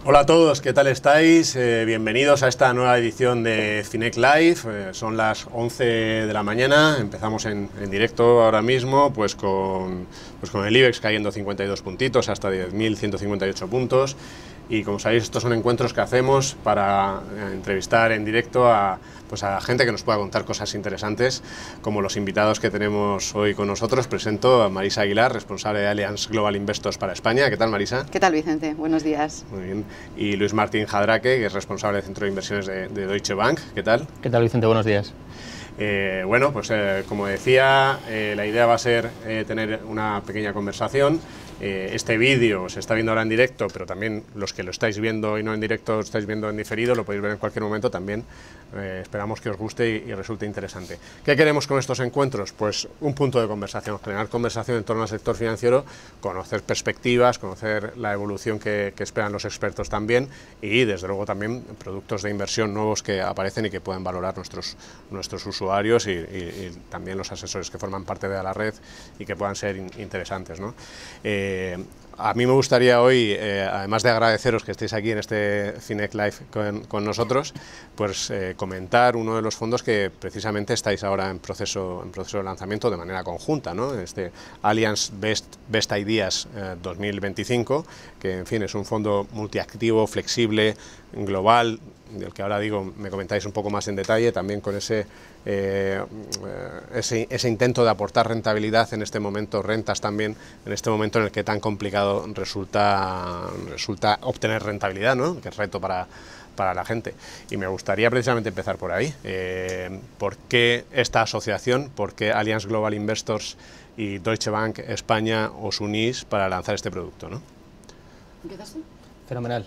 Hola a todos, ¿qué tal estáis? Bienvenidos a esta nueva edición de Finec Live. Son las 11 de la mañana, empezamos en directo ahora mismo, pues con el IBEX cayendo 52 puntitos hasta 10.158 puntos. Y como sabéis, estos son encuentros que hacemos para entrevistar en directo a gente que nos pueda contar cosas interesantes, como los invitados que tenemos hoy con nosotros. Presento a Marisa Aguilar, responsable de Allianz Global Investors para España. ¿Qué tal, Marisa? ¿Qué tal, Vicente? Buenos días. Muy bien. Y Luis Martín Jadraque, que es responsable del Centro de Inversiones de Deutsche Bank. ¿Qué tal? ¿Qué tal, Vicente? Buenos días. Bueno, pues como decía, la idea va a ser tener una pequeña conversación. Este vídeo se está viendo ahora en directo, pero también los que lo estáis viendo y no en directo, lo estáis viendo en diferido, lo podéis ver en cualquier momento también. Esperamos que os guste y resulte interesante. ¿Qué queremos con estos encuentros? Pues un punto de conversación, generar conversación en torno al sector financiero, conocer perspectivas, conocer la evolución que esperan los expertos también y, desde luego, también productos de inversión nuevos que aparecen y que pueden valorar nuestros usuarios y también los asesores que forman parte de la red y que puedan ser interesantes, ¿no? A mí me gustaría hoy, además de agradeceros que estéis aquí en este Finec Live con nosotros, pues comentar uno de los fondos que precisamente estáis ahora en proceso de lanzamiento de manera conjunta, ¿no? Este Allianz Best Ideas 2025, que en fin es un fondo multiactivo, flexible, global, del que ahora me comentáis un poco más en detalle, también con ese intento de aportar rentabilidad en este momento, rentas también, en este momento en el que tan complicado resulta obtener rentabilidad, ¿no? Que es reto para la gente. Y me gustaría precisamente empezar por ahí. ¿Por qué esta asociación? ¿Por qué Allianz Global Investors y Deutsche Bank España os unís para lanzar este producto, ¿no? ¿Empiezas tú? Fenomenal.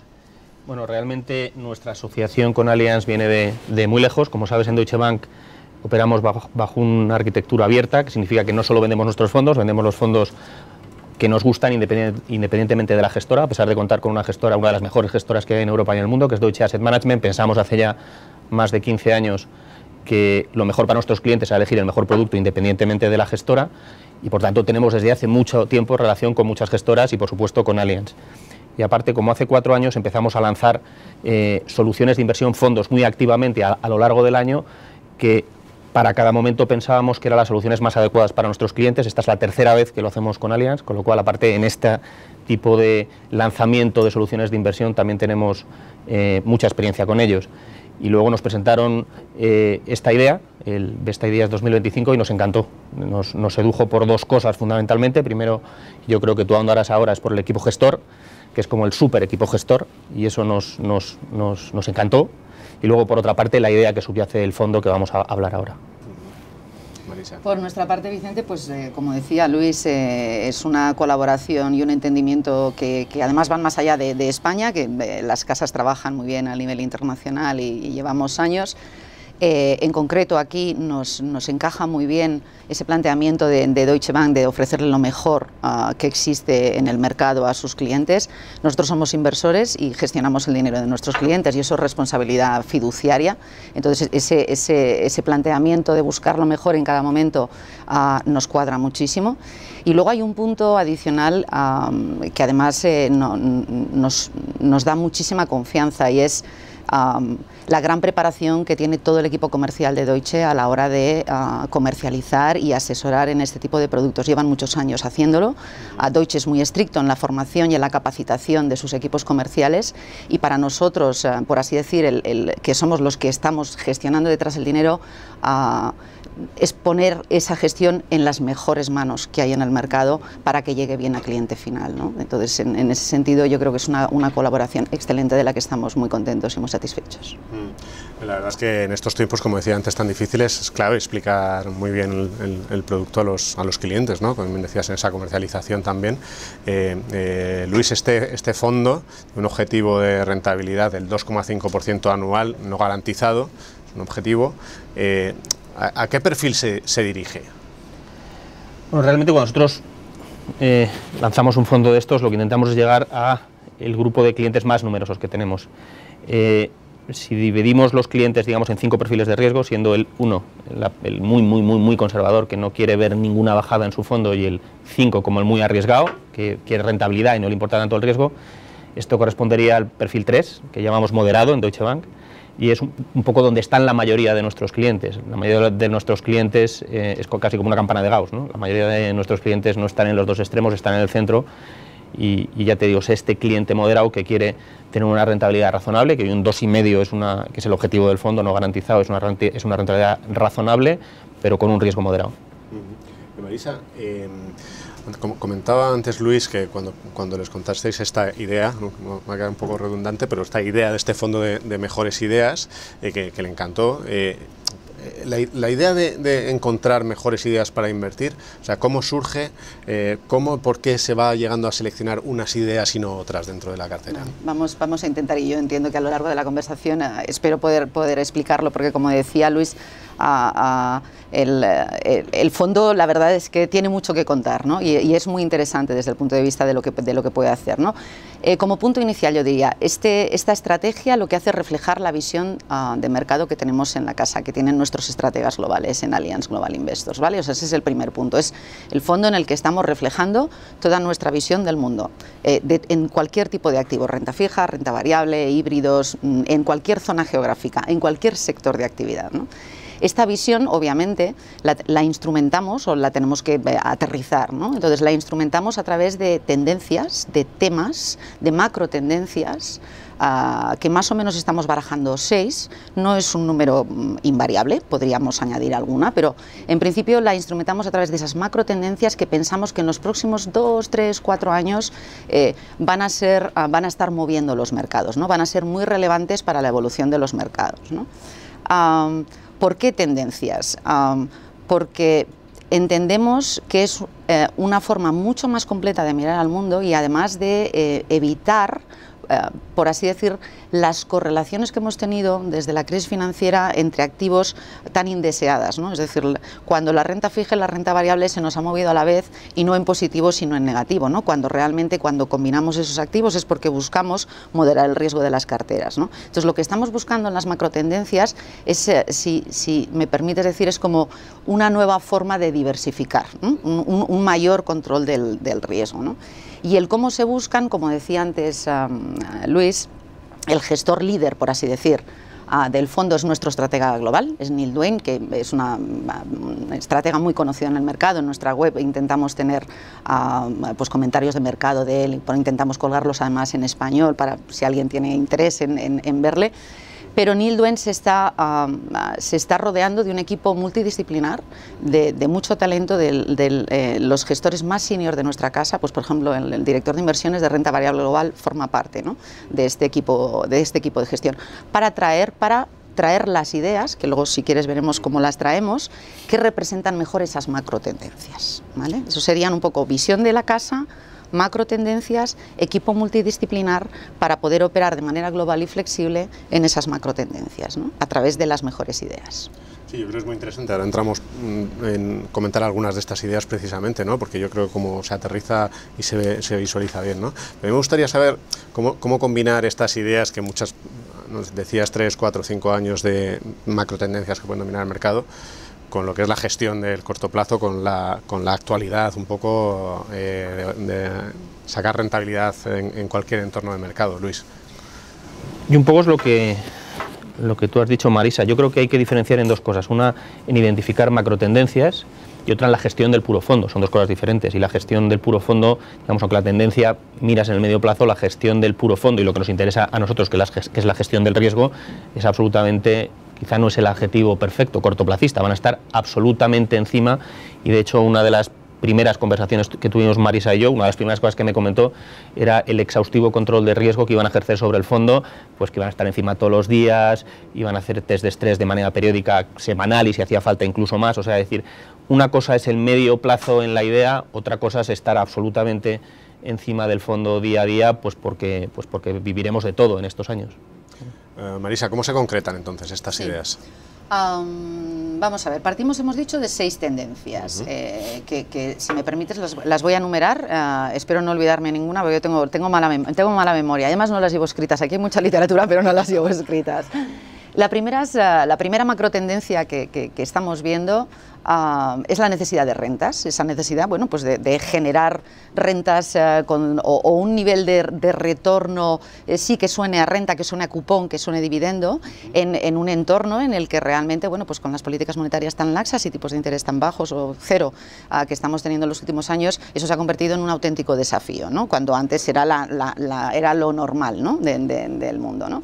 Bueno, realmente nuestra asociación con Allianz viene de muy lejos. Como sabes, en Deutsche Bank operamos bajo una arquitectura abierta, que significa que no solo vendemos nuestros fondos, vendemos los fondos que nos gustan independientemente de la gestora, a pesar de contar con una gestora, una de las mejores gestoras que hay en Europa y en el mundo, que es Deutsche Asset Management. Pensamos hace ya más de 15 años que lo mejor para nuestros clientes es elegir el mejor producto independientemente de la gestora, y por tanto tenemos desde hace mucho tiempo relación con muchas gestoras y por supuesto con Allianz. Y aparte, como hace 4 años empezamos a lanzar soluciones de inversión, fondos muy activamente a lo largo del año, que para cada momento pensábamos que eran las soluciones más adecuadas para nuestros clientes. Esta es la tercera vez que lo hacemos con Allianz, con lo cual, aparte, en este tipo de lanzamiento de soluciones de inversión también tenemos mucha experiencia con ellos. Y luego nos presentaron esta idea, el Best Ideas 2025, y nos encantó. Nos sedujo por 2 cosas fundamentalmente. Primero, yo creo que tú ahondarás ahora, es por el equipo gestor, que es como el super equipo gestor, y eso nos encantó. Y luego, por otra parte, la idea que subyace el fondo, que vamos a hablar ahora. Marisa. Por nuestra parte, Vicente, pues como decía Luis, es una colaboración y un entendimiento que además van más allá de España, que las casas trabajan muy bien a nivel internacional y llevamos años. En concreto, aquí nos encaja muy bien ese planteamiento de Deutsche Bank de ofrecerle lo mejor que existe en el mercado a sus clientes. Nosotros somos inversores y gestionamos el dinero de nuestros clientes, y eso es responsabilidad fiduciaria. Entonces, ese planteamiento de buscar lo mejor en cada momento nos cuadra muchísimo. Y luego hay un punto adicional que además nos da muchísima confianza, y es la gran preparación que tiene todo el equipo comercial de Deutsche a la hora de comercializar y asesorar en este tipo de productos. Llevan muchos años haciéndolo. Deutsche es muy estricto en la formación y en la capacitación de sus equipos comerciales, y para nosotros, por así decir, que somos los que estamos gestionando detrás el dinero, es poner esa gestión en las mejores manos que hay en el mercado para que llegue bien al cliente final, ¿no? Entonces, en ese sentido, yo creo que es una colaboración excelente de la que estamos muy contentos y muy satisfechos. La verdad es que en estos tiempos, como decía antes, tan difíciles, es clave explicar muy bien el producto a los clientes, ¿no? Como decías, en esa comercialización también. Luis, este fondo, un objetivo de rentabilidad del 2,5% anual no garantizado, es un objetivo. ¿A qué perfil se dirige? Bueno, realmente cuando nosotros lanzamos un fondo de estos, lo que intentamos es llegar a el grupo de clientes más numerosos que tenemos. Si dividimos los clientes, digamos, en 5 perfiles de riesgo, siendo el 1, el muy conservador, que no quiere ver ninguna bajada en su fondo, y el 5 como el muy arriesgado, que quiere rentabilidad y no le importa tanto el riesgo, Esto correspondería al perfil 3, que llamamos moderado en Deutsche Bank, y es un poco donde están la mayoría de nuestros clientes. La mayoría de nuestros clientes es casi como una campana de Gauss, ¿no? La mayoría de nuestros clientes no están en los dos extremos, están en el centro, y ya te digo, es este cliente moderado que quiere tener una rentabilidad razonable, que hoy un 2,5 que es el objetivo del fondo, no garantizado, es una rentabilidad razonable, pero con un riesgo moderado. Marisa, como comentaba antes Luis, que cuando les contasteis esta idea, me ha quedado un poco redundante, pero esta idea de este fondo de mejores ideas, que le encantó, la idea de encontrar mejores ideas para invertir, o sea, ¿cómo surge? ¿Por qué se va llegando a seleccionar unas ideas y no otras dentro de la cartera? Vamos a intentar, y yo entiendo que a lo largo de la conversación espero poder explicarlo, porque como decía Luis, el fondo, la verdad es que tiene mucho que contar, ¿no? y es muy interesante desde el punto de vista de lo que puede hacer, ¿no? Como punto inicial yo diría, esta estrategia lo que hace es reflejar la visión de mercado que tenemos en la casa, que tienen nuestros estrategas globales en Allianz Global Investors, ¿vale? O sea, ese es el primer punto, es el fondo en el que estamos reflejando toda nuestra visión del mundo, en cualquier tipo de activo, renta fija, renta variable, híbridos, en cualquier zona geográfica, en cualquier sector de actividad, ¿no? Esta visión, obviamente, la instrumentamos o la tenemos que aterrizar, ¿no? Entonces, la instrumentamos a través de tendencias, de temas, de macro tendencias, que más o menos estamos barajando 6, no es un número invariable, podríamos añadir alguna, pero en principio la instrumentamos a través de esas macro tendencias que pensamos que en los próximos 2, 3, 4 años van a estar moviendo los mercados, ¿no? Van a ser muy relevantes para la evolución de los mercados, ¿no? ¿Por qué tendencias? Porque entendemos que es una forma mucho más completa de mirar al mundo y además de evitar, por así decir, las correlaciones que hemos tenido desde la crisis financiera entre activos tan indeseadas, ¿no? Es decir, cuando la renta fija y la renta variable se nos ha movido a la vez y no en positivo sino en negativo, ¿no? Cuando combinamos esos activos es porque buscamos moderar el riesgo de las carteras, ¿no? Entonces lo que estamos buscando en las macrotendencias es, si me permites decir, es como una nueva forma de diversificar, ¿no? Un mayor control del riesgo, ¿no? Y el cómo se buscan, como decía antes Luis, el gestor líder, por así decir, del fondo es nuestro estratega global, es Neil Dwayne, que es una estratega muy conocida en el mercado. En nuestra web intentamos tener pues comentarios de mercado de él, intentamos colgarlos además en español para si alguien tiene interés en verle. Pero Neil Dwayne se está rodeando de un equipo multidisciplinar, de mucho talento, de los gestores más senior de nuestra casa. Pues por ejemplo el director de inversiones de renta variable global forma parte, ¿no? de este equipo de gestión, para traer las ideas, que luego si quieres veremos cómo las traemos, que representan mejor esas macro tendencias, ¿vale? Eso serían un poco visión de la casa, macro tendencias, equipo multidisciplinar para poder operar de manera global y flexible en esas macro tendencias, ¿no? A través de las mejores ideas. Sí, yo creo que es muy interesante. Ahora entramos en comentar algunas de estas ideas precisamente, ¿no? Porque yo creo que cómo se aterriza y se visualiza bien, ¿no? Pero me gustaría saber cómo combinar estas ideas que muchas, nos decías 3, 4, 5 años de macro tendencias que pueden dominar el mercado, con lo que es la gestión del corto plazo, con la actualidad, un poco de sacar rentabilidad en cualquier entorno de mercado, Luis. Y un poco es lo que tú has dicho, Marisa. Yo creo que hay que diferenciar en dos cosas, una en identificar macrotendencias y otra en la gestión del puro fondo, son dos cosas diferentes. Y la gestión del puro fondo, digamos, aunque la tendencia miras en el medio plazo, la gestión del puro fondo y lo que nos interesa a nosotros, que es la gestión del riesgo, es absolutamente, quizá no es el adjetivo perfecto, cortoplacista, van a estar absolutamente encima. Y de hecho una de las primeras conversaciones que tuvimos Marisa y yo, una de las primeras cosas que me comentó era el exhaustivo control de riesgo que iban a ejercer sobre el fondo, pues que iban a estar encima todos los días, iban a hacer test de estrés de manera periódica, semanal y si hacía falta incluso más. O sea, es decir, una cosa es el medio plazo en la idea, otra cosa es estar absolutamente encima del fondo día a día, pues porque viviremos de todo en estos años. Marisa, ¿cómo se concretan entonces estas ideas? Vamos a ver, hemos dicho de 6 tendencias, que si me permites las voy a enumerar, espero no olvidarme ninguna porque yo tengo mala memoria, además no las llevo escritas, aquí hay mucha literatura pero no las llevo escritas. La primera macrotendencia que estamos viendo es la necesidad de rentas, esa necesidad, bueno, pues de generar rentas o un nivel de retorno, sí, que suene a renta, que suene a cupón, que suene a dividendo, en un entorno en el que realmente, bueno, pues con las políticas monetarias tan laxas y tipos de interés tan bajos o cero que estamos teniendo en los últimos años, eso se ha convertido en un auténtico desafío, ¿no? Cuando antes era era lo normal, ¿no? del mundo, ¿no?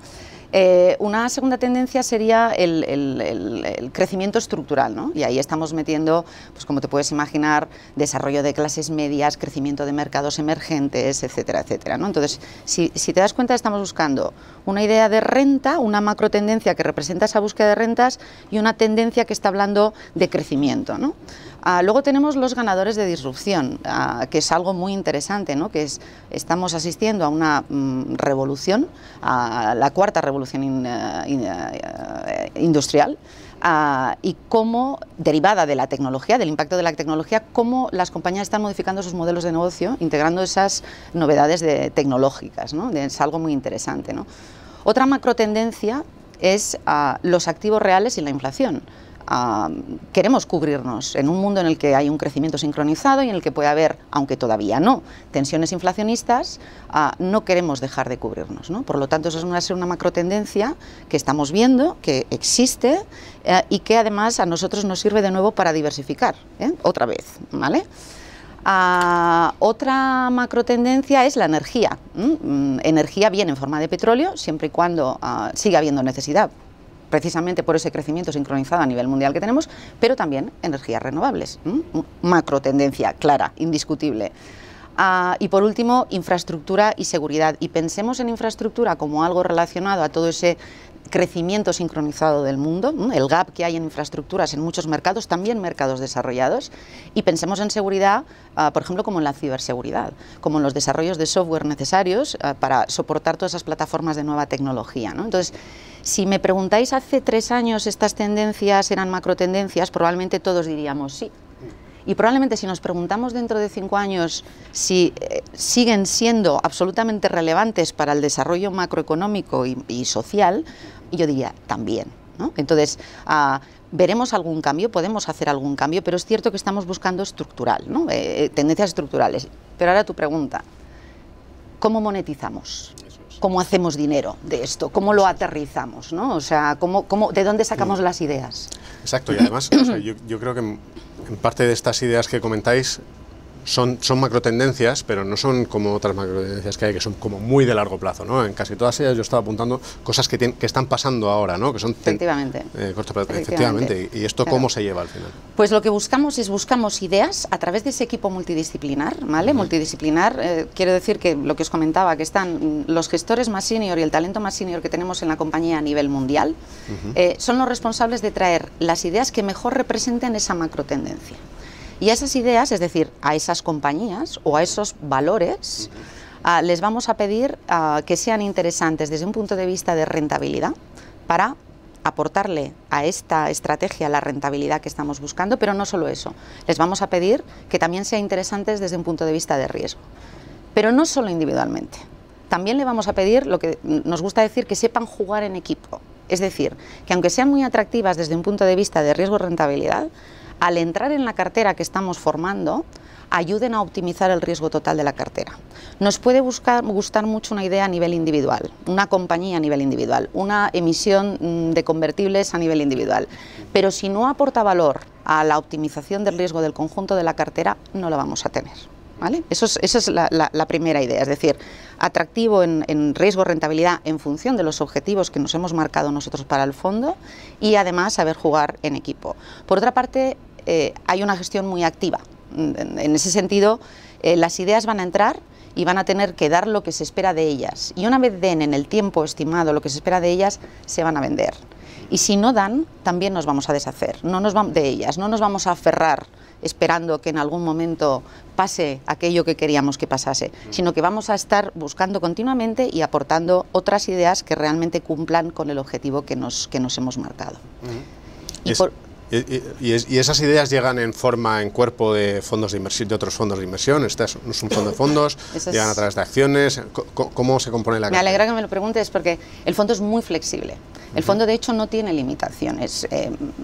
Una segunda tendencia sería el crecimiento estructural, ¿no? Y ahí estamos metiendo, pues como te puedes imaginar, desarrollo de clases medias, crecimiento de mercados emergentes, etcétera, etcétera, ¿no? Entonces, si te das cuenta, estamos buscando una idea de renta, una macro tendencia que representa esa búsqueda de rentas y una tendencia que está hablando de crecimiento, ¿no? Luego tenemos los ganadores de disrupción, que es algo muy interesante, ¿no? Que estamos asistiendo a una revolución, a la cuarta revolución industrial, y cómo, derivada de la tecnología, del impacto de la tecnología, cómo las compañías están modificando sus modelos de negocio, integrando esas novedades tecnológicas, ¿no? Es algo muy interesante, ¿no? Otra macro tendencia es los activos reales y la inflación. Queremos cubrirnos en un mundo en el que hay un crecimiento sincronizado y en el que puede haber, aunque todavía no, tensiones inflacionistas, no queremos dejar de cubrirnos, ¿no? Por lo tanto, eso es una macro tendencia que estamos viendo, que existe y que además a nosotros nos sirve de nuevo para diversificar, otra vez, ¿vale? Otra macro tendencia es la energía. Energía bien en forma de petróleo, siempre y cuando siga habiendo necesidad, precisamente por ese crecimiento sincronizado a nivel mundial que tenemos, pero también energías renovables, macro tendencia clara, indiscutible. Y por último, infraestructura y seguridad. Y pensemos en infraestructura como algo relacionado a todo ese crecimiento sincronizado del mundo, el gap que hay en infraestructuras en muchos mercados, también mercados desarrollados, y pensemos en seguridad, por ejemplo, como en la ciberseguridad, como en los desarrollos de software necesarios para soportar todas esas plataformas de nueva tecnología, ¿no? Entonces, si me preguntáis hace 3 años estas tendencias eran macro tendencias, probablemente todos diríamos sí. Y probablemente si nos preguntamos dentro de 5 años si siguen siendo absolutamente relevantes para el desarrollo macroeconómico y social, yo diría también, ¿no? Entonces, veremos algún cambio, podemos hacer algún cambio, pero es cierto que estamos buscando estructural, ¿no? Tendencias estructurales. Pero ahora tu pregunta, ¿cómo monetizamos? ¿Cómo hacemos dinero de esto? ¿Cómo lo aterrizamos, ¿no? O sea, ¿de dónde sacamos las ideas? Exacto, y además o sea, yo creo que en parte de estas ideas que comentáis son macrotendencias, pero no son como otras macrotendencias que hay, que son como muy de largo plazo, ¿no? En casi todas ellas yo estaba apuntando cosas que están pasando ahora, ¿no? Que son efectivamente. Efectivamente. ¿Y esto cómo se lleva al final? Pues lo que buscamos ideas a través de ese equipo multidisciplinar, ¿vale? Multidisciplinar, quiero decir que lo que os comentaba, que están los gestores más senior y el talento más senior que tenemos en la compañía a nivel mundial, son los responsables de traer las ideas que mejor representen esa macrotendencia. Y a esas ideas, es decir, a esas compañías o a esos valores, les vamos a pedir que sean interesantes desde un punto de vista de rentabilidad para aportarle a esta estrategia la rentabilidad que estamos buscando, pero no solo eso, les vamos a pedir que también sean interesantes desde un punto de vista de riesgo, pero no solo individualmente. También le vamos a pedir, lo que nos gusta decir, que sepan jugar en equipo, es decir, que aunque sean muy atractivas desde un punto de vista de riesgo-rentabilidad, al entrar en la cartera que estamos formando, ayuden a optimizar el riesgo total de la cartera. Nos puede gustar mucho una idea a nivel individual, una compañía a nivel individual, una emisión de convertibles a nivel individual, pero si no aporta valor a la optimización del riesgo del conjunto de la cartera, no la vamos a tener, ¿vale? Esa es la primera idea, es decir, atractivo en riesgo-rentabilidad en función de los objetivos que nos hemos marcado nosotros para el fondo y además saber jugar en equipo. Por otra parte, hay una gestión muy activa. En ese sentido, las ideas van a entrar y van a tener que dar lo que se espera de ellas. Y una vez den en el tiempo estimado lo que se espera de ellas, se van a vender. Y si no dan, también nos vamos a deshacer de ellas, no nos vamos a aferrar esperando que en algún momento pase aquello que queríamos que pasase, sino que vamos a estar buscando continuamente y aportando otras ideas que realmente cumplan con el objetivo que nos hemos marcado. ¿Y esas ideas llegan en forma, en cuerpo de fondos de inversión, de otros fondos de inversión? ¿Este es un fondo de fondos? ¿Llegan a través de acciones? ¿Cómo se compone la cartera? Me alegra que me lo preguntes porque el fondo es muy flexible. El fondo, de hecho, no tiene limitaciones.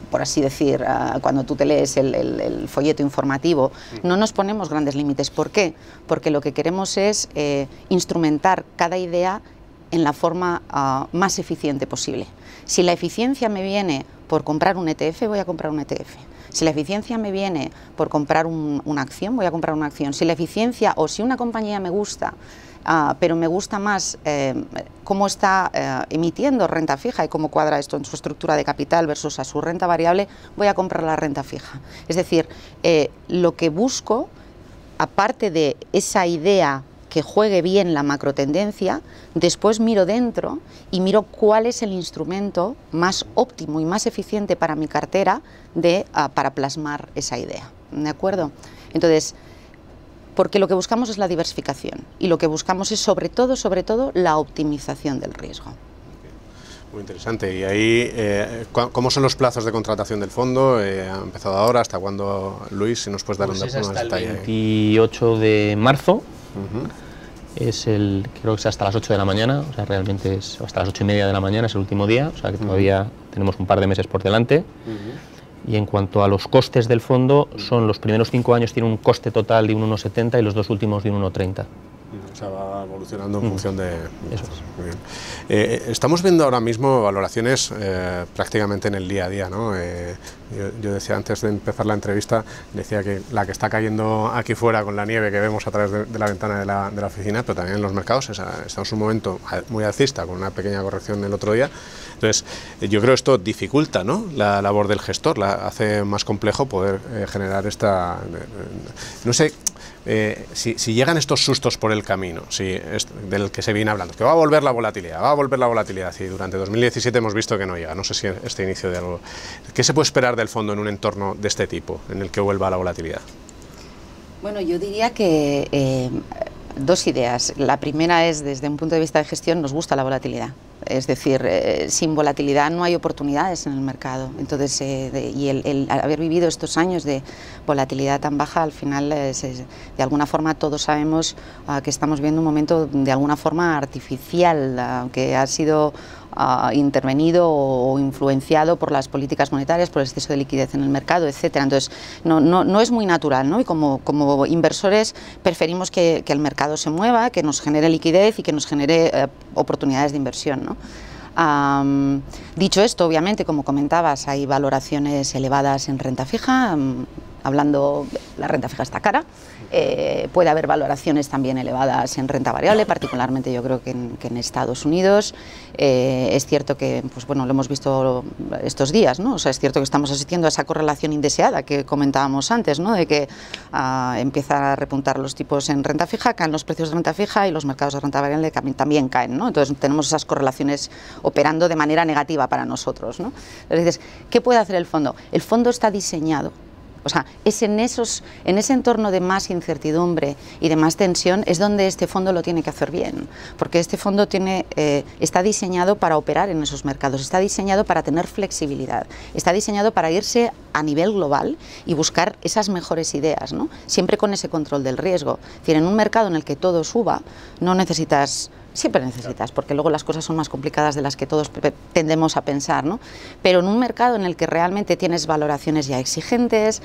Por así decir, cuando tú te lees el folleto informativo, no nos ponemos grandes límites. ¿Por qué? Porque lo que queremos es instrumentar cada idea en la forma más eficiente posible. Si la eficiencia me viene por comprar un ETF, voy a comprar un ETF. Si la eficiencia me viene por comprar una acción, voy a comprar una acción. Si la eficiencia, o si una compañía me gusta, pero me gusta más cómo está emitiendo renta fija y cómo cuadra esto en su estructura de capital versus a su renta variable, voy a comprar la renta fija. Es decir, lo que busco, aparte de esa idea que juegue bien la macrotendencia, después miro dentro y miro cuál es el instrumento más óptimo y más eficiente para mi cartera para plasmar esa idea. ¿De acuerdo? Entonces, porque lo que buscamos es la diversificación y lo que buscamos es sobre todo, la optimización del riesgo. Muy interesante. Y ahí, ¿cómo son los plazos de contratación del fondo? ¿Ha empezado ahora? ¿Hasta cuándo, Luis? Si nos puedes dar un detalle. Hasta el 28 de marzo. Creo que es hasta las 8 de la mañana, o sea, realmente es hasta las 8:30 de la mañana, es el último día, o sea que todavía tenemos un par de meses por delante. Y en cuanto a los costes del fondo, son los primeros 5 años tienen un coste total de un 1,70 y los 2 últimos de un 1,30. O sea, va evolucionando en función de... Eso es. Muy bien. Estamos viendo ahora mismo valoraciones prácticamente en el día a día, ¿no? Yo decía antes de empezar la entrevista, decía que la que está cayendo aquí fuera con la nieve que vemos a través de la ventana de la oficina, pero también en los mercados, estamos en un momento muy alcista, con una pequeña corrección el otro día. Entonces, yo creo que esto dificulta, ¿no?, la labor del gestor, hace más complejo poder generar esta... no sé... si llegan estos sustos por el camino, del que se viene hablando, que va a volver la volatilidad, y durante 2017 hemos visto que no llega, no sé si este inicio de algo... ¿Qué se puede esperar del fondo en un entorno de este tipo, en el que vuelva la volatilidad? Bueno, yo diría que dos ideas. La primera es, desde un punto de vista de gestión, nos gusta la volatilidad. Es decir, sin volatilidad no hay oportunidades en el mercado. Entonces, y el haber vivido estos años de volatilidad tan baja, al final, de alguna forma, todos sabemos que estamos viendo un momento de alguna forma artificial, que ha sido intervenido o influenciado por las políticas monetarias, por el exceso de liquidez en el mercado, etcétera. Entonces, no es muy natural, ¿no? Y como inversores preferimos que el mercado se mueva, que nos genere liquidez y que nos genere oportunidades de inversión, ¿no? Dicho esto, obviamente, como comentabas, hay valoraciones elevadas en renta fija. La renta fija está cara. Puede haber valoraciones también elevadas en renta variable, particularmente yo creo que en Estados Unidos. Es cierto que, pues bueno, lo hemos visto estos días, ¿no? O sea, es cierto que estamos asistiendo a esa correlación indeseada que comentábamos antes, ¿no?, de que empiezan a repuntar los tipos en renta fija, caen los precios de renta fija y los mercados de renta variable también caen, ¿no? Entonces tenemos esas correlaciones operando de manera negativa para nosotros, ¿no? Entonces, ¿qué puede hacer el fondo? El fondo está diseñado. O sea, es en ese entorno de más incertidumbre y de más tensión es donde este fondo lo tiene que hacer bien, porque este fondo está diseñado para operar en esos mercados, está diseñado para tener flexibilidad, está diseñado para irse a nivel global y buscar esas mejores ideas, ¿no? Siempre con ese control del riesgo. Es decir, en un mercado en el que todo suba, no necesitas... Siempre necesitas, porque luego las cosas son más complicadas de las que todos tendemos a pensar, ¿no? Pero en un mercado en el que realmente tienes valoraciones ya exigentes,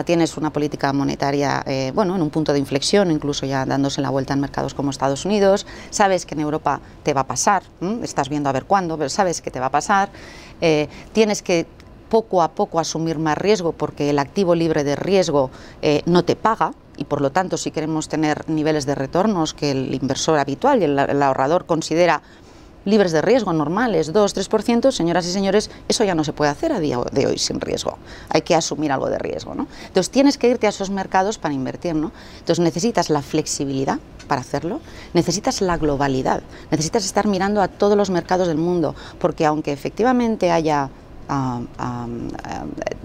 tienes una política monetaria, bueno, en un punto de inflexión, incluso ya dándose la vuelta en mercados como Estados Unidos, sabes que en Europa te va a pasar, estás viendo a ver cuándo, pero sabes que te va a pasar, tienes que poco a poco asumir más riesgo porque el activo libre de riesgo no te paga. Y por lo tanto, si queremos tener niveles de retornos que el inversor habitual y el ahorrador considera libres de riesgo, normales, 2-3%, señoras y señores, eso ya no se puede hacer a día de hoy sin riesgo. Hay que asumir algo de riesgo, ¿no? Entonces tienes que irte a esos mercados para invertir, ¿no? Entonces necesitas la flexibilidad para hacerlo, necesitas la globalidad, necesitas estar mirando a todos los mercados del mundo, porque aunque efectivamente haya...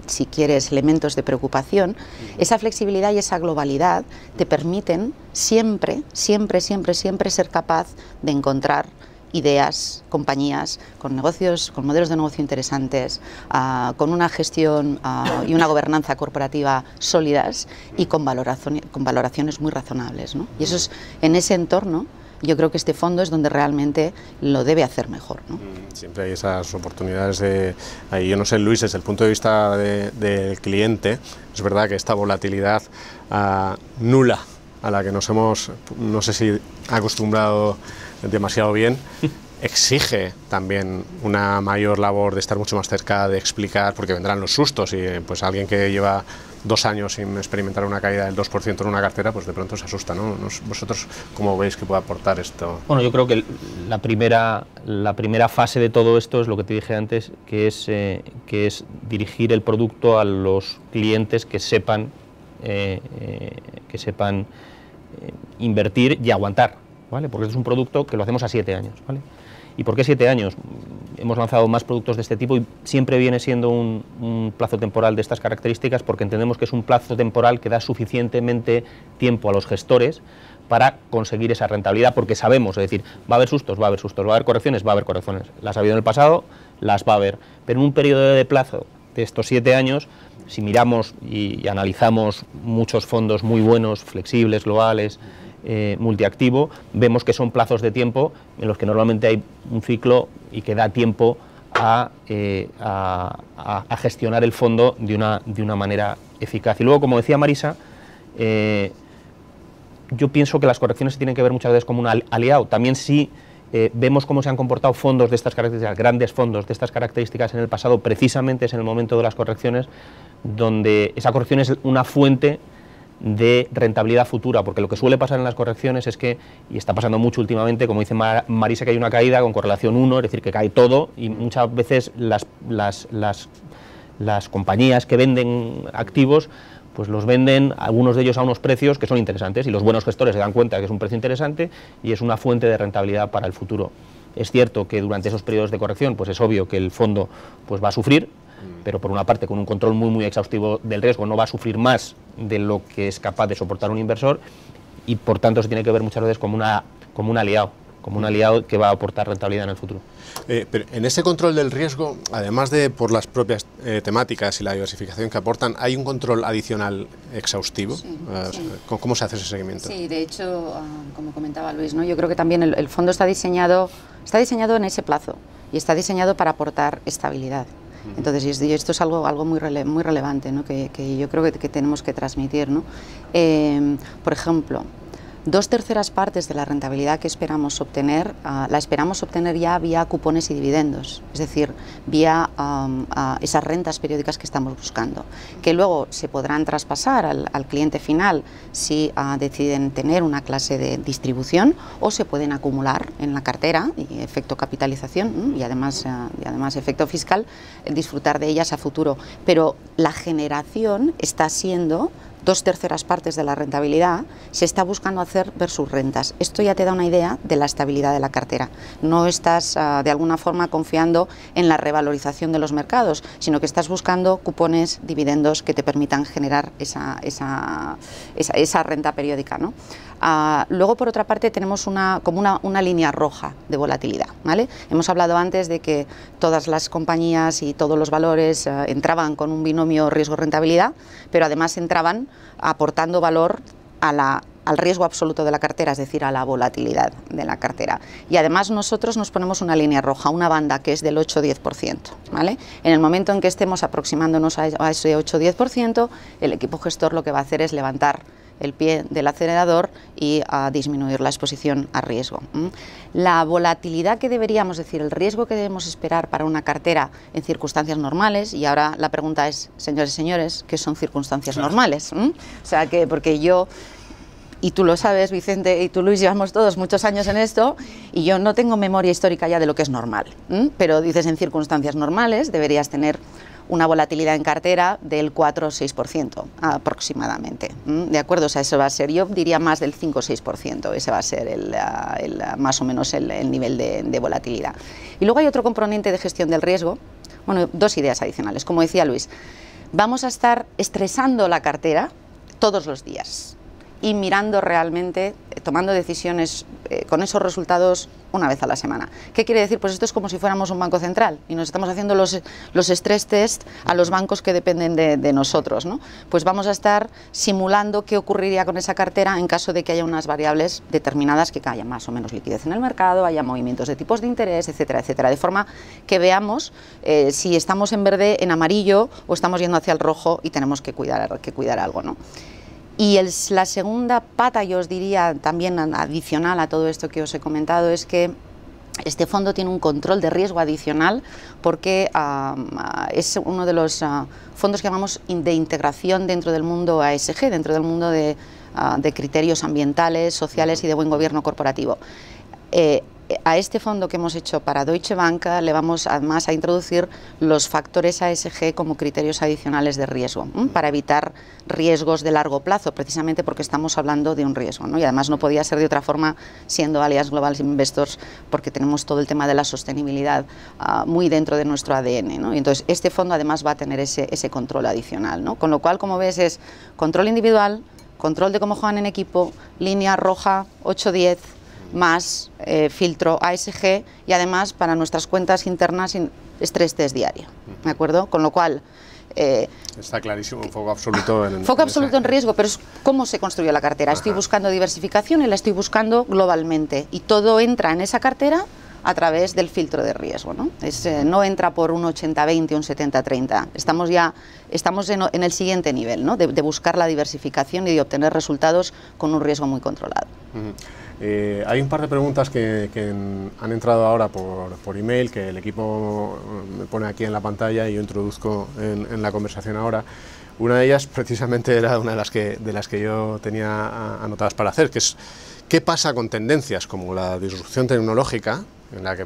si quieres, elementos de preocupación, esa flexibilidad y esa globalidad te permiten siempre ser capaz de encontrar ideas, compañías con negocios, con modelos de negocio interesantes, con una gestión y una gobernanza corporativa sólidas y con valoraciones muy razonables, ¿no? Y eso es, en ese entorno, yo creo que este fondo es donde realmente lo debe hacer mejor, ¿no? Siempre hay esas oportunidades de... Ahí, yo no sé, Luis, desde el punto de vista del cliente, es verdad que esta volatilidad nula a la que nos hemos, no sé si acostumbrado demasiado bien, exige también una mayor labor de estar mucho más cerca, de explicar, porque vendrán los sustos y pues alguien que lleva 2 años sin experimentar una caída del 2% en una cartera, pues de pronto se asusta, ¿no? ¿Vosotros cómo veis que puede aportar esto? Bueno, yo creo que la primera fase de todo esto es lo que te dije antes, que es dirigir el producto a los clientes que sepan invertir y aguantar, ¿vale? Porque es un producto que lo hacemos a 7 años, ¿vale? ¿Y por qué 7 años? Hemos lanzado más productos de este tipo y siempre viene siendo un plazo temporal de estas características porque entendemos que es un plazo temporal que da suficientemente tiempo a los gestores para conseguir esa rentabilidad, porque sabemos, es decir, va a haber sustos, va a haber sustos, va a haber correcciones, va a haber correcciones. Las ha habido en el pasado, las va a haber, pero en un periodo de plazo de estos 7 años, si miramos y analizamos muchos fondos muy buenos, flexibles, globales, multiactivo, vemos que son plazos de tiempo en los que normalmente hay un ciclo y que da tiempo a gestionar el fondo de una manera eficaz. Y luego, como decía Marisa, yo pienso que las correcciones se tienen que ver muchas veces como un aliado. También si vemos cómo se han comportado fondos de estas características, grandes fondos de estas características en el pasado, precisamente es en el momento de las correcciones donde esa corrección es una fuente de rentabilidad futura, porque lo que suele pasar en las correcciones es que, y está pasando mucho últimamente, como dice Marisa, que hay una caída con correlación 1, es decir, que cae todo, y muchas veces las compañías que venden activos, pues los venden, algunos de ellos a unos precios que son interesantes, y los buenos gestores se dan cuenta que es un precio interesante y es una fuente de rentabilidad para el futuro. Es cierto que durante esos periodos de corrección, pues es obvio que el fondo pues va a sufrir, pero por una parte con un control muy exhaustivo del riesgo no va a sufrir más de lo que es capaz de soportar un inversor y por tanto se tiene que ver muchas veces como un aliado que va a aportar rentabilidad en el futuro. Pero en ese control del riesgo, además de por las propias temáticas y la diversificación que aportan, ¿hay un control adicional exhaustivo? Sí. ¿Cómo se hace ese seguimiento? Sí, de hecho, como comentaba Luis, ¿no? Yo creo que también el fondo está diseñado en ese plazo y está diseñado para aportar estabilidad. Entonces, y esto es algo muy relevante, ¿no? que yo creo que tenemos que transmitir, ¿no? Por ejemplo, 2/3 partes de la rentabilidad que esperamos obtener, la esperamos obtener ya vía cupones y dividendos, es decir, vía esas rentas periódicas que estamos buscando, que luego se podrán traspasar al cliente final si deciden tener una clase de distribución o se pueden acumular en la cartera, y efecto capitalización y además efecto fiscal, disfrutar de ellas a futuro. Pero la generación está siendo 2/3 partes de la rentabilidad, se está buscando hacer versus rentas. Esto ya te da una idea de la estabilidad de la cartera. No estás de alguna forma confiando en la revalorización de los mercados, sino que estás buscando cupones, dividendos que te permitan generar esa renta periódica, ¿no? Luego, por otra parte, tenemos una línea roja de volatilidad, ¿vale? Hemos hablado antes de que todas las compañías y todos los valores entraban con un binomio riesgo-rentabilidad, pero además entraban aportando valor al riesgo absoluto de la cartera, es decir, a la volatilidad de la cartera. Y además nosotros nos ponemos una línea roja, una banda que es del 8-10%, ¿vale? En el momento en que estemos aproximándonos a ese 8-10%, el equipo gestor lo que va a hacer es levantar el pie del acelerador y a disminuir la exposición a riesgo. La volatilidad que deberíamos decir, el riesgo que debemos esperar para una cartera en circunstancias normales, y ahora la pregunta es, señores y señores, ¿qué son circunstancias normales? O sea, que porque yo, y tú lo sabes, Vicente, y tú, Luis, llevamos todos muchos años en esto, y yo no tengo memoria histórica ya de lo que es normal, pero dices, en circunstancias normales deberías tener una volatilidad en cartera del 4 o 6% aproximadamente, ¿de acuerdo? O sea, eso va a ser, yo diría más del 5 o 6%, ese va a ser más o menos el nivel de volatilidad. Y luego hay otro componente de gestión del riesgo, bueno, 2 ideas adicionales. Como decía Luis, vamos a estar estresando la cartera todos los días. y mirando realmente, tomando decisiones con esos resultados una vez a la semana. ¿Qué quiere decir? Pues esto es como si fuéramos un banco central y nos estamos haciendo los stress test a los bancos que dependen de nosotros, ¿no? Pues vamos a estar simulando qué ocurriría con esa cartera en caso de que haya unas variables determinadas, que haya más o menos liquidez en el mercado, haya movimientos de tipos de interés, etcétera, etcétera, de forma que veamos si estamos en verde, en amarillo o estamos yendo hacia el rojo y tenemos que cuidar algo, ¿no? Y la segunda pata, yo os diría, también adicional a todo esto que os he comentado, es que este fondo tiene un control de riesgo adicional porque es uno de los fondos que llamamos de integración dentro del mundo ASG, dentro del mundo de criterios ambientales, sociales y de buen gobierno corporativo. A este fondo que hemos hecho para Deutsche Bank le vamos además a introducir los factores ASG como criterios adicionales de riesgo, para evitar riesgos de largo plazo, precisamente porque estamos hablando de un riesgo, ¿no? Y además no podía ser de otra forma siendo Allianz Global Investors, porque tenemos todo el tema de la sostenibilidad muy dentro de nuestro ADN, ¿no? Y entonces este fondo además va a tener ese control adicional, ¿no? Con lo cual, como ves, es control individual, control de cómo juegan en equipo, línea roja 8-10, más filtro ASG y además para nuestras cuentas internas estrés test diario, ¿de acuerdo? Con lo cual... está clarísimo, un foco absoluto en riesgo, pero es cómo se construye la cartera. Estoy buscando diversificación y la estoy buscando globalmente y todo entra en esa cartera a través del filtro de riesgo, ¿no? No entra por un 80-20, un 70-30, estamos en el siguiente nivel, ¿no? de buscar la diversificación y de obtener resultados con un riesgo muy controlado. Hay un par de preguntas que han entrado ahora por email, que el equipo me pone aquí en la pantalla y yo introduzco en la conversación ahora. Una de ellas precisamente era una de las que yo tenía anotadas para hacer, que es ¿qué pasa con tendencias como la disrupción tecnológica, en la que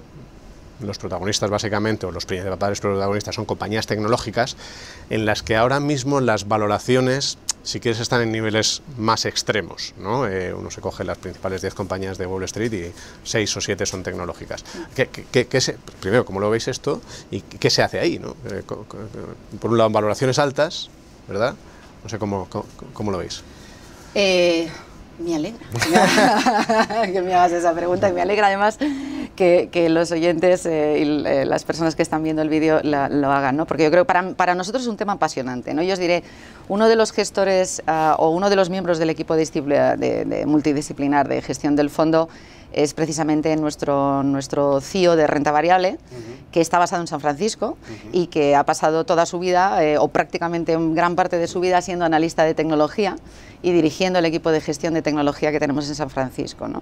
los protagonistas básicamente, o los principales protagonistas son compañías tecnológicas, en las que ahora mismo las valoraciones, si quieres, están en niveles más extremos, ¿no? Uno se coge las principales 10 compañías de Wall Street y 6 o 7 son tecnológicas. Primero, ¿cómo lo veis esto? ¿Y qué se hace ahí, ¿no? Por un lado, valoraciones altas, ¿verdad? No sé cómo lo veis. Me alegra que me hagas esa pregunta y me alegra además que los oyentes y las personas que están viendo el vídeo lo hagan, ¿no? Porque yo creo que para nosotros es un tema apasionante, ¿no? Yo os diré, uno de los gestores o uno de los miembros del equipo de multidisciplinar de gestión del fondo es precisamente nuestro CEO de renta variable, que está basado en San Francisco y que ha pasado toda su vida, o prácticamente gran parte de su vida, siendo analista de tecnología y dirigiendo el equipo de gestión de tecnología que tenemos en San Francisco, ¿no?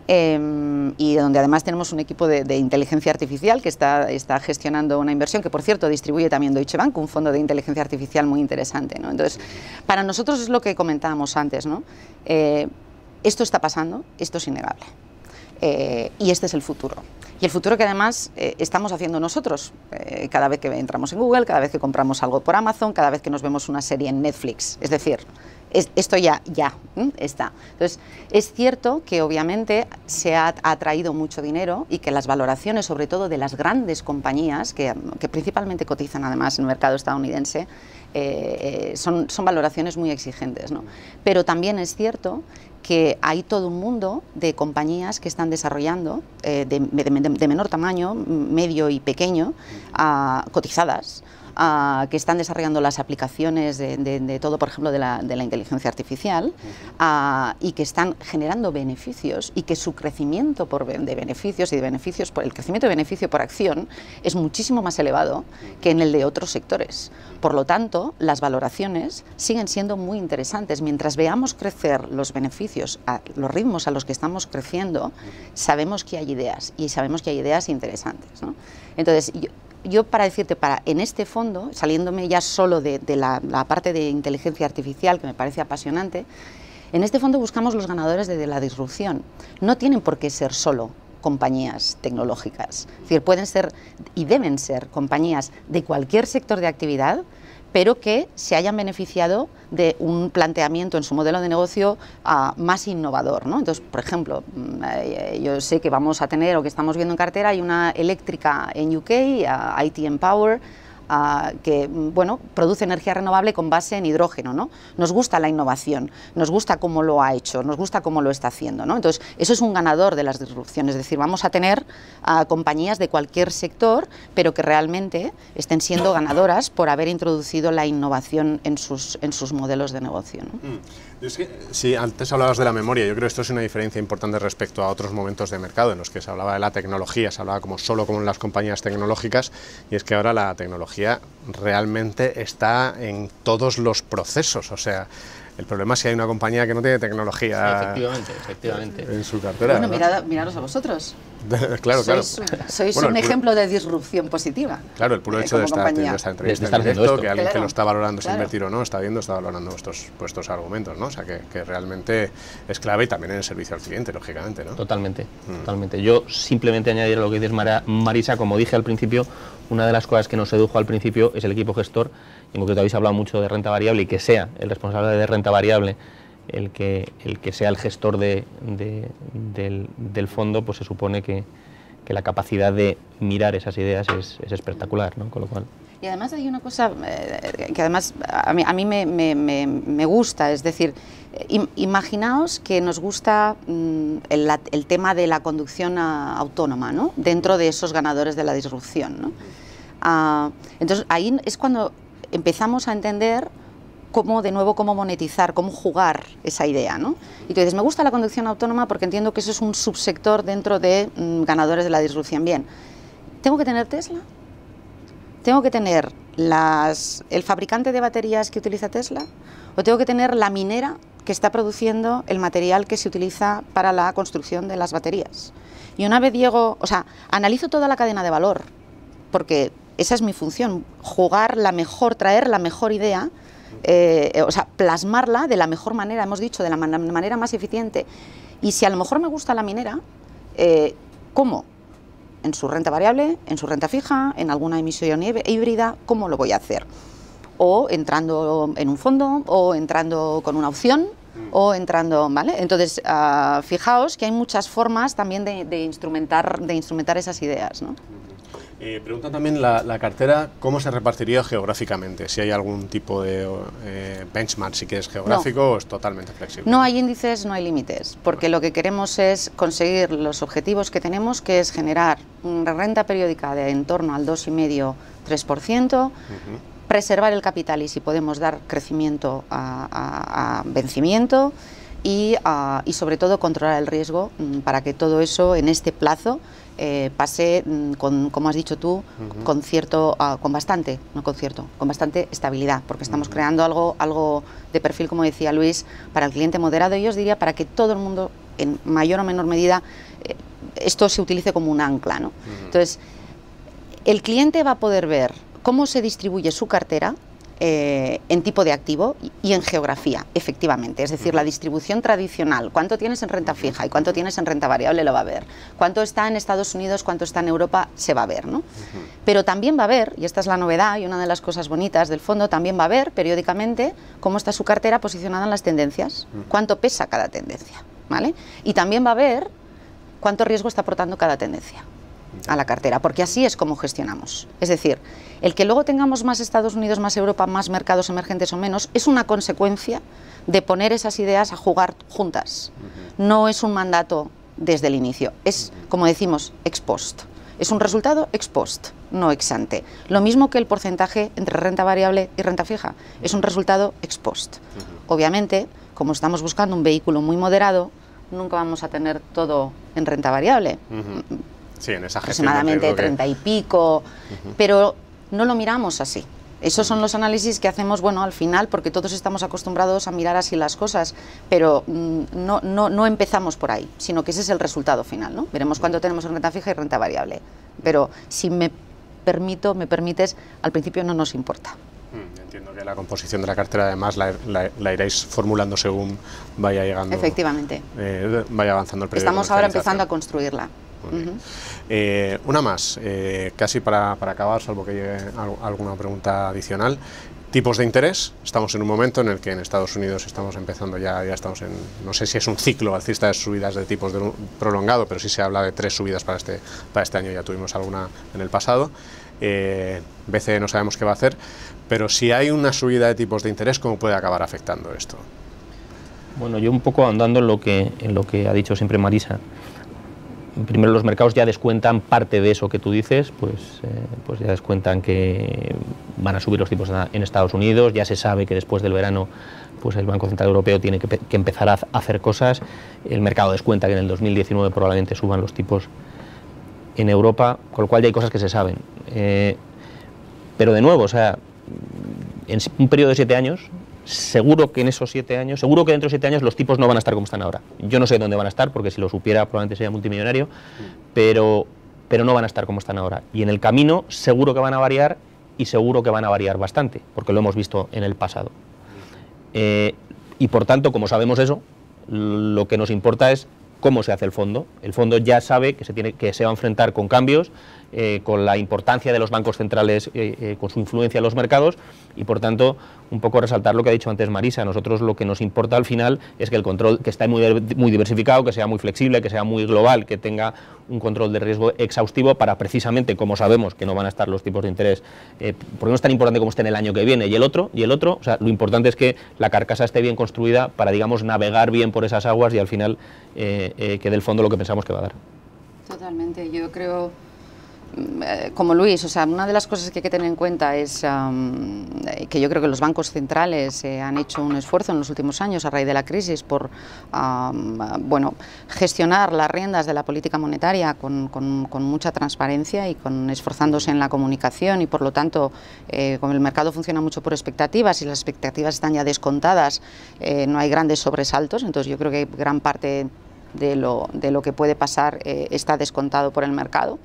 Y donde además tenemos un equipo de inteligencia artificial que está gestionando una inversión que, por cierto, distribuye también Deutsche Bank, un fondo de inteligencia artificial muy interesante, ¿no? Entonces, para nosotros es lo que comentábamos antes, ¿no? Esto está pasando, esto es innegable. Y este es el futuro. Y el futuro que además estamos haciendo nosotros, cada vez que entramos en Google, cada vez que compramos algo por Amazon, cada vez que nos vemos una serie en Netflix. Es decir, esto ya está. Entonces, es cierto que obviamente se ha atraído mucho dinero y que las valoraciones, sobre todo de las grandes compañías, que principalmente cotizan además en el mercado estadounidense, son valoraciones muy exigentes, ¿no? Pero también es cierto que hay todo un mundo de compañías que están desarrollando, de menor tamaño, medio y pequeño, cotizadas, que están desarrollando las aplicaciones de todo, por ejemplo, de la inteligencia artificial, y que están generando beneficios y que su crecimiento de beneficios el crecimiento de beneficio por acción es muchísimo más elevado que en el de otros sectores. Por lo tanto, las valoraciones siguen siendo muy interesantes. Mientras veamos crecer los beneficios a los ritmos a los que estamos creciendo, sabemos que hay ideas y sabemos que hay ideas interesantes, ¿no? Entonces, yo para decirte, en este fondo, saliéndome ya solo de la parte de inteligencia artificial, que me parece apasionante, en este fondo buscamos los ganadores de la disrupción. No tienen por qué ser solo compañías tecnológicas. Es decir, pueden ser y deben ser compañías de cualquier sector de actividad, pero que se hayan beneficiado de un planteamiento en su modelo de negocio más innovador, ¿no? Entonces, por ejemplo, yo sé que vamos a tener, o que estamos viendo en cartera, hay una eléctrica en UK, IT Empower, que bueno, produce energía renovable con base en hidrógeno, ¿no? Nos gusta la innovación, nos gusta cómo lo ha hecho, nos gusta cómo lo está haciendo, ¿no? Entonces, eso es un ganador de las disrupciones, es decir, vamos a tener compañías de cualquier sector, pero que realmente estén siendo ganadoras por haber introducido la innovación en sus modelos de negocio, ¿no? Es que, sí, antes hablabas de la memoria, yo creo que esto es una diferencia importante respecto a otros momentos de mercado en los que se hablaba de la tecnología, se hablaba solo como en las compañías tecnológicas, y es que ahora la tecnología realmente está en todos los procesos, o sea, el problema es si hay una compañía que no tiene tecnología en su cartera. Bueno, miraros a vosotros. Claro. Sois un ejemplo de disrupción positiva. Claro, el puro hecho de estar teniendo esta entrevista en directo, que alguien que lo está valorando sin invertir o no, está valorando vuestros argumentos, ¿no? O sea, que realmente es clave, y también en el servicio al cliente, lógicamente, ¿no? Totalmente. Yo simplemente añadir a lo que dices, Marisa, como dije al principio, una de las cosas que nos sedujo al principio es el equipo gestor. En concreto habéis hablado mucho de renta variable, y que sea el responsable de renta variable el que sea el gestor del fondo, pues se supone que la capacidad de mirar esas ideas es espectacular, ¿no? Con lo cual... Y además hay una cosa que además a mí me gusta, es decir, imaginaos que nos gusta el tema de la conducción autónoma, ¿no? Dentro de esos ganadores de la disrupción, ¿no? Entonces ahí es cuando empezamos a entender cómo monetizar, cómo jugar esa idea, ¿no? Y tú dices, me gusta la conducción autónoma porque entiendo que eso es un subsector dentro de ganadores de la disrupción. Bien, ¿tengo que tener Tesla? ¿Tengo que tener el fabricante de baterías que utiliza Tesla? ¿O tengo que tener la minera que está produciendo el material que se utiliza para la construcción de las baterías? Y una vez analizo toda la cadena de valor, porque esa es mi función, traer la mejor idea, plasmarla de la mejor manera, hemos dicho, de la manera más eficiente. Y si a lo mejor me gusta la minera, ¿cómo? En su renta variable, en su renta fija, en alguna emisión híbrida, ¿cómo lo voy a hacer? O entrando en un fondo, o entrando con una opción, o entrando, ¿vale? Entonces, fijaos que hay muchas formas también de instrumentar esas ideas, ¿no? Pregunta también la cartera, ¿cómo se repartiría geográficamente? Si hay algún tipo de benchmark, si quieres, geográfico, o es totalmente flexible. No hay índices, no hay límites, porque lo que queremos es conseguir los objetivos que tenemos, que es generar una renta periódica de en torno al 2,5-3%, preservar el capital y si podemos dar crecimiento a vencimiento y sobre todo controlar el riesgo para que todo eso en este plazo pase, como has dicho tú, con bastante estabilidad, porque estamos creando algo de perfil, como decía Luis, para el cliente moderado, y yo os diría para que todo el mundo, en mayor o menor medida, esto se utilice como un ancla, ¿no? Entonces, el cliente va a poder ver cómo se distribuye su cartera en tipo de activo y en geografía, efectivamente. Es decir, la distribución tradicional, cuánto tienes en renta fija y cuánto tienes en renta variable, lo va a ver. Cuánto está en Estados Unidos, cuánto está en Europa, se va a ver, ¿no? Pero también va a ver, y esta es la novedad y una de las cosas bonitas del fondo, también va a ver periódicamente cómo está su cartera posicionada en las tendencias, cuánto pesa cada tendencia, ¿vale? Y también va a ver cuánto riesgo está aportando cada tendencia a la cartera, porque así es como gestionamos. Es decir, el que luego tengamos más Estados Unidos, más Europa, más mercados emergentes o menos, es una consecuencia de poner esas ideas a jugar juntas. No es un mandato desde el inicio, es, como decimos, ex post. Es un resultado ex post, no ex ante. Lo mismo que el porcentaje entre renta variable y renta fija, es un resultado ex post. Obviamente, como estamos buscando un vehículo muy moderado, nunca vamos a tener todo en renta variable. Sí, en esa gestión aproximadamente 30 y pico, pero no lo miramos así. Esos son los análisis que hacemos, bueno, al final, porque todos estamos acostumbrados a mirar así las cosas, pero no empezamos por ahí, sino que ese es el resultado final, ¿no? Veremos cuánto tenemos en renta fija y renta variable, pero si me permites, al principio no nos importa. Entiendo que la composición de la cartera, además, la iréis formulando según vaya llegando. Efectivamente. Vaya avanzando el periodo. Estamos ahora empezando a construirla. Una más, casi para acabar, salvo que llegue alguna pregunta adicional. Tipos de interés. Estamos en un momento en el que en Estados Unidos estamos empezando, ya estamos en, no sé si es un ciclo alcista de subidas de tipos prolongado, pero sí se habla de 3 subidas para este año, ya tuvimos alguna en el pasado. BCE no sabemos qué va a hacer, pero si hay una subida de tipos de interés, ¿cómo puede acabar afectando esto? Bueno, yo un poco andando en lo que ha dicho siempre Marisa. Primero, los mercados ya descuentan parte de eso que tú dices, pues ya descuentan que van a subir los tipos en Estados Unidos, ya se sabe que después del verano pues el Banco Central Europeo tiene que empezar a hacer cosas, el mercado descuenta que en el 2019 probablemente suban los tipos en Europa, con lo cual ya hay cosas que se saben. Pero de nuevo, o sea, en un periodo de 7 años, seguro que en esos 7 años, seguro que dentro de 7 años los tipos no van a estar como están ahora. Yo no sé dónde van a estar, porque si lo supiera probablemente sería multimillonario, pero no van a estar como están ahora. Y en el camino seguro que van a variar, y seguro que van a variar bastante, porque lo hemos visto en el pasado. Y por tanto, como sabemos eso, lo que nos importa es cómo se hace el fondo. El fondo ya sabe que se va a enfrentar con cambios, con la importancia de los bancos centrales, con su influencia en los mercados, y por tanto un poco resaltar lo que ha dicho antes Marisa. A nosotros lo que nos importa al final es que el control, que esté muy diversificado, que sea muy flexible, que sea muy global, que tenga un control de riesgo exhaustivo para precisamente, como sabemos que no van a estar los tipos de interés, porque no es tan importante como esté en el año que viene y el otro, o sea, lo importante es que la carcasa esté bien construida para, digamos, navegar bien por esas aguas y al final que dé el fondo lo que pensamos que va a dar. Totalmente, yo creo, como Luis, o sea, una de las cosas que hay que tener en cuenta es que yo creo que los bancos centrales han hecho un esfuerzo en los últimos años a raíz de la crisis por bueno, gestionar las riendas de la política monetaria con mucha transparencia y esforzándose en la comunicación, y por lo tanto, como el mercado funciona mucho por expectativas y las expectativas están ya descontadas, no hay grandes sobresaltos. Entonces yo creo que gran parte de lo que puede pasar está descontado por el mercado.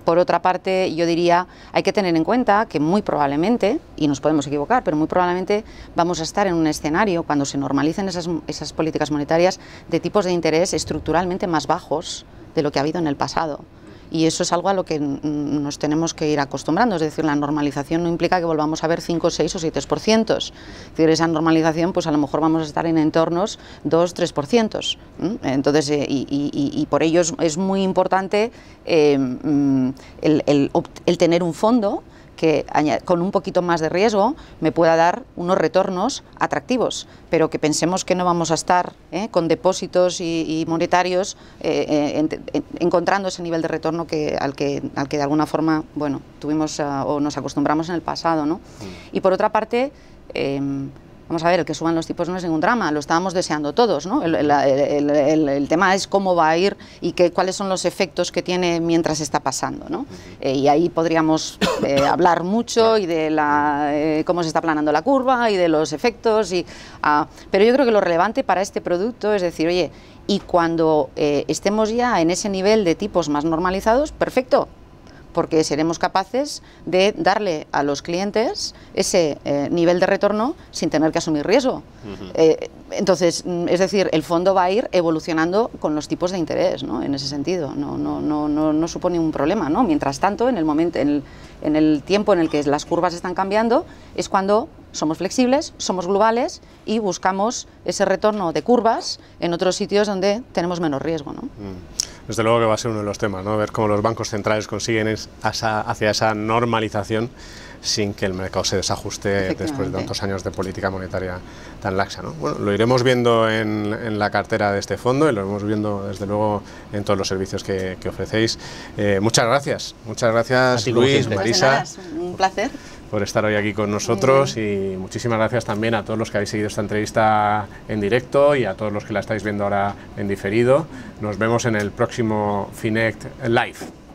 Por otra parte, yo diría, hay que tener en cuenta que muy probablemente, y nos podemos equivocar, pero muy probablemente vamos a estar en un escenario, cuando se normalicen esas políticas monetarias, de tipos de interés estructuralmente más bajos de lo que ha habido en el pasado. Y eso es algo a lo que nos tenemos que ir acostumbrando, es decir, la normalización no implica que volvamos a ver 5, 6 o 7%. Es decir, esa normalización, pues a lo mejor vamos a estar en entornos 2, 3%. Entonces, y por ello es muy importante el tener un fondo que con un poquito más de riesgo me pueda dar unos retornos atractivos, pero que pensemos que no vamos a estar con depósitos y monetarios encontrando ese nivel de retorno al que de alguna forma, bueno, tuvimos o nos acostumbramos en el pasado, ¿no? Y por otra parte, vamos a ver, el que suban los tipos no es ningún drama, lo estábamos deseando todos, ¿no? El tema es cómo va a ir y cuáles son los efectos que tiene mientras está pasando, ¿no? Y ahí podríamos hablar mucho y de cómo se está aplanando la curva y de los efectos, pero yo creo que lo relevante para este producto es decir, oye, y cuando estemos ya en ese nivel de tipos más normalizados, perfecto, porque seremos capaces de darle a los clientes ese nivel de retorno sin tener que asumir riesgo. Entonces, es decir, el fondo va a ir evolucionando con los tipos de interés, ¿no? En ese sentido, no supone un problema, ¿no? Mientras tanto, en el tiempo en el que las curvas están cambiando, es cuando somos flexibles, somos globales y buscamos ese retorno de curvas en otros sitios donde tenemos menos riesgo, ¿no? Desde luego que va a ser uno de los temas, ¿no? Ver cómo los bancos centrales consiguen hacia esa normalización sin que el mercado se desajuste después de tantos años de política monetaria tan laxa, ¿no? Bueno, lo iremos viendo en la cartera de este fondo y lo iremos viendo desde luego en todos los servicios que ofrecéis. Muchas gracias Luis, Marisa. Un placer por estar hoy aquí con nosotros, y muchísimas gracias también a todos los que habéis seguido esta entrevista en directo y a todos los que la estáis viendo ahora en diferido. Nos vemos en el próximo Finect Live.